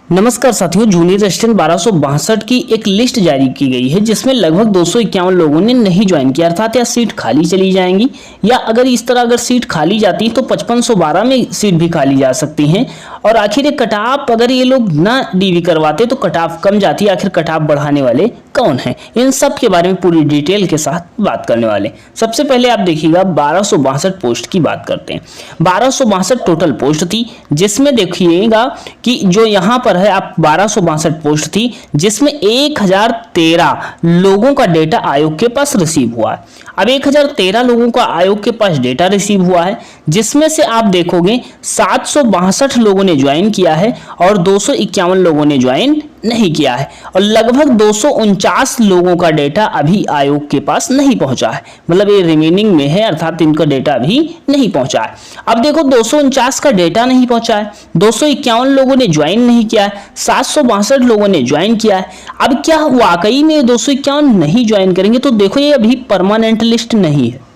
नमस्कार साथियों, junior assistant 1262 की एक लिस्ट जारी की गई है जिसमें लगभग 251 लोगों ने नहीं ज्वाइन किया, अर्थात या सीट खाली चली जाएंगी या अगर सीट खाली जाती है तो 5512 में सीट भी खाली जा सकती हैं। और आखिर ये कट ऑफ अगर ये लोग ना डीवी करवाते तो कट ऑफ कम जाती है। आखिर कट ऑफ बढ़ाने वाले कौन हैं, इन सब के बारे में पूरी डिटेल के साथ बात करने वाले। सबसे पहले आप देखिएगा 1262 पोस्ट की बात करते हैं। 1262 टोटल पोस्ट थी, जिसमें देखिएगा कि जो यहाँ पर है आप 1262 पोस्ट थी जिसमें 1013 लोगों का डेटा आयोग के पास रिसीव हुआ है। अब 1013 लोगों का आयोग के पास डेटा रिसीव हुआ है, जिसमें से आप देखोगे 762 लोगों ने ज्वाइन किया है और 251 लोगों ने ज्वाइन नहीं किया है और लगभग 249 लोगों का डेटा अभी आयोग के पास नहीं पहुंचा है, मतलब ये रिमेनिंग में है, अर्थात इनका डेटा अभी नहीं पहुंचा है। अब देखो 249 का डेटा नहीं पहुंचा है, 251 लोगों ने ज्वाइन नहीं किया है, 762 लोगों ने ज्वाइन किया है। अब क्या वाकई में 251 नहीं ज्वाइन करेंगे? तो देखो ये अभी परमानेंट लिस्ट नहीं है,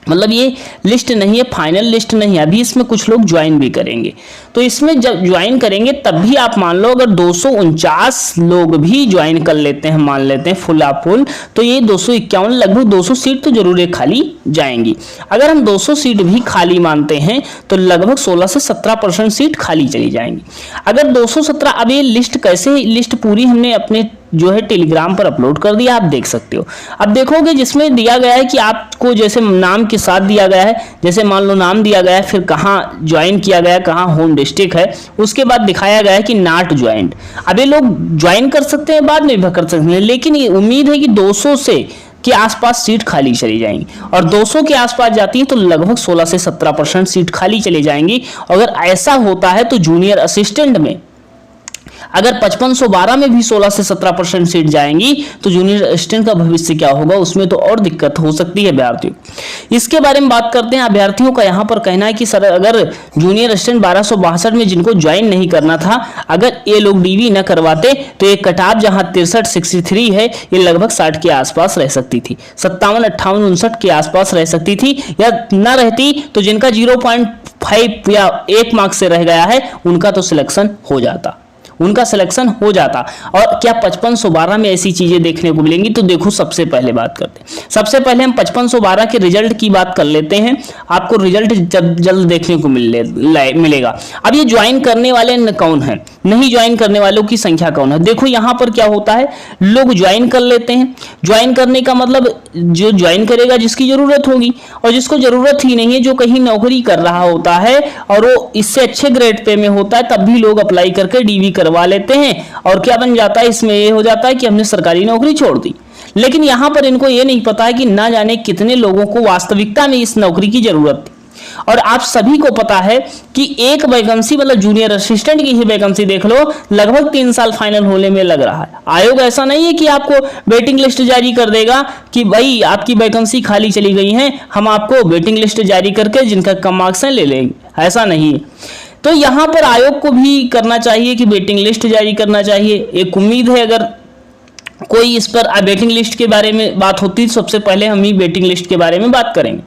मतलब ये लिस्ट नहीं है, फाइनल लिस्ट नहीं है, अभी इसमें कुछ लोग ज्वाइन भी करेंगे। तो इसमें जब ज्वाइन करेंगे तब भी आप मान लो अगर 249 लोग भी ज्वाइन कर लेते हैं, मान लेते हैं फुल, तो ये 251 लगभग 200 सीट तो जरूर खाली जाएंगी। अगर हम 200 सीट भी खाली मानते हैं तो लगभग 16 से 17% सीट खाली चली जाएंगी। अगर 217, अब ये लिस्ट कैसे, लिस्ट पूरी हमने अपने जो है टेलीग्राम पर अपलोड कर दिया, आप देख सकते हो। अब देखोगे जिसमें दिया गया है कि आपको जैसे नाम के साथ दिया गया है, जैसे मान लो नाम दिया गया है, फिर कहाँ ज्वाइन किया गया, कहाँ होम डिस्ट्रिक्ट है, उसके बाद दिखाया गया है कि नॉट ज्वाइंड। अब ये लोग ज्वाइन कर सकते हैं, बाद में भी कर सकते हैं, लेकिन ये उम्मीद है कि 200 से के आसपास सीट खाली चली जाएंगी और 200 के आसपास जाती है तो लगभग 16 से 17% सीट खाली चली जाएंगी। अगर ऐसा होता है तो जूनियर असिस्टेंट में अगर 5512 में भी 16 से 17% सीट जाएंगी तो जूनियर असिस्टेंट का भविष्य क्या होगा, उसमें तो और दिक्कत हो सकती है अभ्यर्थियों। इसके बारे में बात करते हैं। अभ्यर्थियों का यहाँ पर कहना है कि सर अगर जूनियर असिस्टेंट 1262 में जिनको ज्वाइन नहीं करना था, अगर ये लोग डीवी न करवाते तो ये कट ऑफ जहाँ 63 है ये लगभग 60 के आसपास रह सकती थी, 57, 58, 59 के आसपास रह सकती थी, या न रहती तो जिनका 0.5 या 1 मार्क्स से रह गया है उनका तो सिलेक्शन हो जाता, उनका सिलेक्शन हो जाता। और क्या 5512 में ऐसी चीजें देखने को मिलेंगी? तो देखो सबसे पहले बात करते हैं, सबसे पहले हम 5512 के रिजल्ट की बात कर लेते हैं। आपको रिजल्ट जल्द देखने को मिलेगा। अब ये ज्वाइन करने वाले कौन हैं, नहीं ज्वाइन करने वालों की संख्या कौन है? देखो यहाँ पर क्या होता है, लोग ज्वाइन कर लेते हैं। ज्वाइन करने का मतलब जो ज्वाइन करेगा जिसकी जरूरत होगी, और जिसको जरूरत ही नहीं है, जो कहीं नौकरी कर रहा होता है और वो इससे अच्छे ग्रेड पे में होता है, तब भी लोग अप्लाई करके डीवी करवा लेते हैं। और क्या बन जाता है, इसमें ये हो जाता है कि हमने सरकारी नौकरी छोड़ दी। लेकिन यहां पर इनको ये नहीं पता है कि ना जाने कितने लोगों को वास्तविकता में इस नौकरी की जरूरत थी। और आप सभी को पता है कि एक वैकेंसी, मतलब जूनियर असिस्टेंट की ही वैकेंसी देख लो, लगभग 3 साल फाइनल होने में लग रहा है। आयोग ऐसा नहीं है कि आपको वेटिंग लिस्ट जारी कर देगा कि भाई आपकी वैकेंसी खाली चली गई है, हम आपको वेटिंग लिस्ट जारी करके जिनका कम मार्क्स है ले लेंगे, ऐसा नहीं है। तो यहाँ पर आयोग को भी करना चाहिए कि वेटिंग लिस्ट जारी करना चाहिए। एक उम्मीद है अगर कोई इस पर वेटिंग लिस्ट के बारे में बात होती तो सबसे पहले हम ही वेटिंग लिस्ट के बारे में बात करेंगे।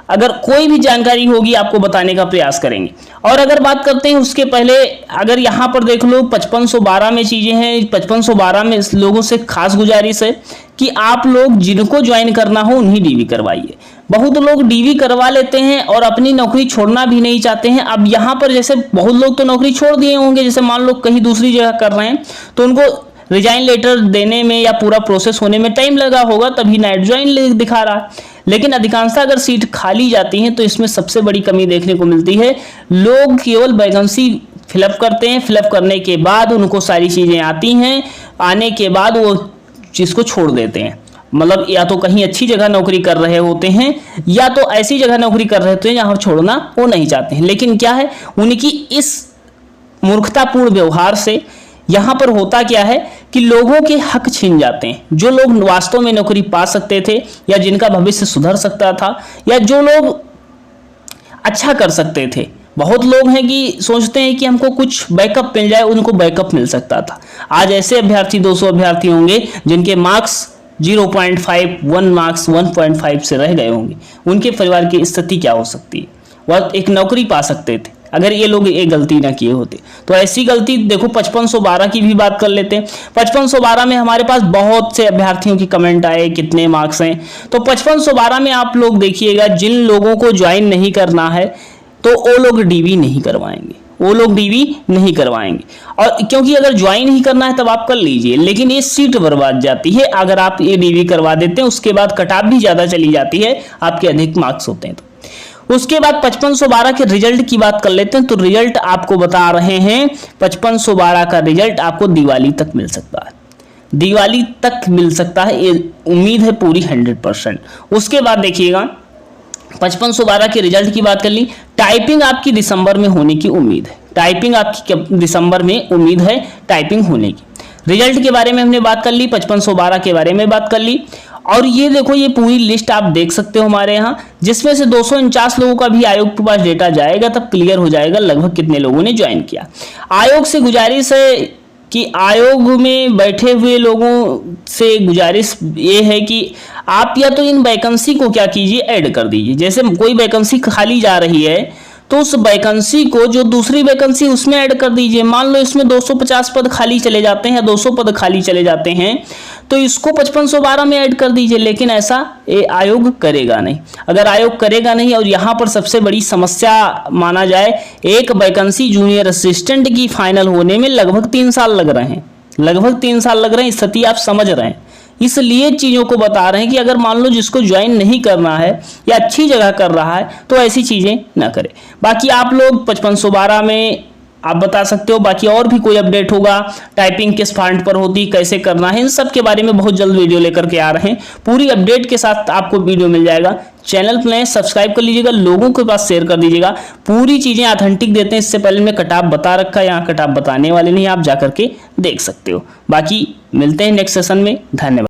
अगर कोई भी जानकारी होगी आपको बताने का प्रयास करेंगे। और अगर बात करते हैं उसके पहले, अगर यहाँ पर देख लो 5512 में चीजें हैं, 5512 में लोगों से खास गुजारिश है कि आप लोग जिनको ज्वाइन करना हो उन्हीं डीवी करवाइए। बहुत लोग डीवी करवा लेते हैं और अपनी नौकरी छोड़ना भी नहीं चाहते हैं। अब यहाँ पर जैसे बहुत लोग तो नौकरी छोड़ दिए होंगे, जैसे मान लो कहीं दूसरी जगह कर रहे हैं तो उनको रिजाइन लेटर देने में या पूरा प्रोसेस होने में टाइम लगा होगा, तभी नाइट ज्वाइन दिखा रहा है। लेकिन अधिकांशतः अगर सीट खाली जाती हैं तो इसमें सबसे बड़ी कमी देखने को मिलती है, लोग केवल वैकेंसी फिलअप करते हैं, फिलअप करने के बाद उनको सारी चीज़ें आती हैं, आने के बाद वो चीज़ को छोड़ देते हैं। मतलब या तो कहीं अच्छी जगह नौकरी कर रहे होते हैं या तो ऐसी जगह नौकरी कर रहे होते हैं जहाँ छोड़ना वो नहीं चाहते हैं। लेकिन क्या है, उनकी इस मूर्खतापूर्ण व्यवहार से यहाँ पर होता क्या है कि लोगों के हक छीन जाते हैं। जो लोग वास्तव में नौकरी पा सकते थे या जिनका भविष्य सुधर सकता था या जो लोग अच्छा कर सकते थे, बहुत लोग हैं कि सोचते हैं कि हमको कुछ बैकअप मिल जाए, उनको बैकअप मिल सकता था। आज ऐसे अभ्यर्थी 200 अभ्यर्थी होंगे जिनके मार्क्स 0.5, 1 मार्क्स 1.5 से रह गए होंगे। उनके परिवार की स्थिति क्या हो सकती है? वह एक नौकरी पा सकते थे, अगर ये लोग ये गलती ना किए होते। तो ऐसी गलती देखो 5512 की भी बात कर लेते हैं। 5512 में हमारे पास बहुत से अभ्यर्थियों की कमेंट आए कितने मार्क्स हैं, तो 5512 में आप लोग देखिएगा जिन लोगों को ज्वाइन नहीं करना है तो वो लोग डीवी नहीं करवाएंगे, वो लोग डीवी नहीं करवाएंगे। और क्योंकि अगर ज्वाइन ही करना है तब आप कर लीजिए, लेकिन ये सीट बर्बाद जाती है अगर आप ये डीवी करवा देते हैं। उसके बाद कट ऑफ भी ज़्यादा चली जाती है, आपके अधिक मार्क्स होते हैं तो। उसके बाद 5512 के रिजल्ट की बात कर लेते हैं। तो रिजल्ट आपको बता रहे हैं 5512 का रिजल्ट आपको दिवाली तक मिल सकता है, दिवाली तक मिल सकता है, ये उम्मीद है पूरी 100%। उसके बाद देखिएगा 5512 के रिजल्ट की बात कर ली। टाइपिंग आपकी दिसंबर में होने की उम्मीद है, टाइपिंग आपकी दिसंबर में उम्मीद है टाइपिंग होने की। रिजल्ट के बारे में हमने बात कर ली, 5512 के बारे में बात कर ली। और ये देखो ये पूरी लिस्ट आप देख सकते हो हमारे यहाँ, जिसमें से 249 लोगों का भी आयोग के पास डेटा जाएगा तब क्लियर हो जाएगा लगभग कितने लोगों ने ज्वाइन किया। आयोग से गुजारिश है कि आयोग में बैठे हुए लोगों से गुजारिश ये है कि आप या तो इन वैकेंसी को क्या कीजिए, ऐड कर दीजिए। जैसे कोई वैकेंसी खाली जा रही है तो उस वैकेंसी को जो दूसरी वैकेंसी उसमें ऐड कर दीजिए। मान लो इसमें 250 पद खाली चले जाते हैं या 200 पद खाली चले जाते हैं तो इसको 5512 में ऐड कर दीजिए, लेकिन ऐसा ये आयोग करेगा नहीं। अगर आयोग करेगा नहीं, और यहाँ पर सबसे बड़ी समस्या माना जाए, एक वैकेंसी जूनियर असिस्टेंट की फाइनल होने में लगभग 3 साल लग रहे हैं, लगभग 3 साल लग रहे हैं। स्थिति आप समझ रहे हैं, इसलिए चीज़ों को बता रहे हैं कि अगर मान लो जिसको ज्वाइन नहीं करना है या अच्छी जगह कर रहा है तो ऐसी चीज़ें ना करें। बाकी आप लोग 5512 में आप बता सकते हो, बाकी और भी कोई अपडेट होगा, टाइपिंग किस फॉन्ट पर होती, कैसे करना है, इन सब के बारे में बहुत जल्द वीडियो लेकर के आ रहे हैं। पूरी अपडेट के साथ आपको वीडियो मिल जाएगा। चैनल पर सब्सक्राइब कर लीजिएगा, लोगों के पास शेयर कर दीजिएगा। पूरी चीज़ें ऑथेंटिक देते हैं। इससे पहले मैं कटाप बता रखा है, यहाँ कटाप बताने वाले नहीं, आप जाकर के देख सकते हो। बाकी मिलते हैं नेक्स्ट सेशन में, धन्यवाद।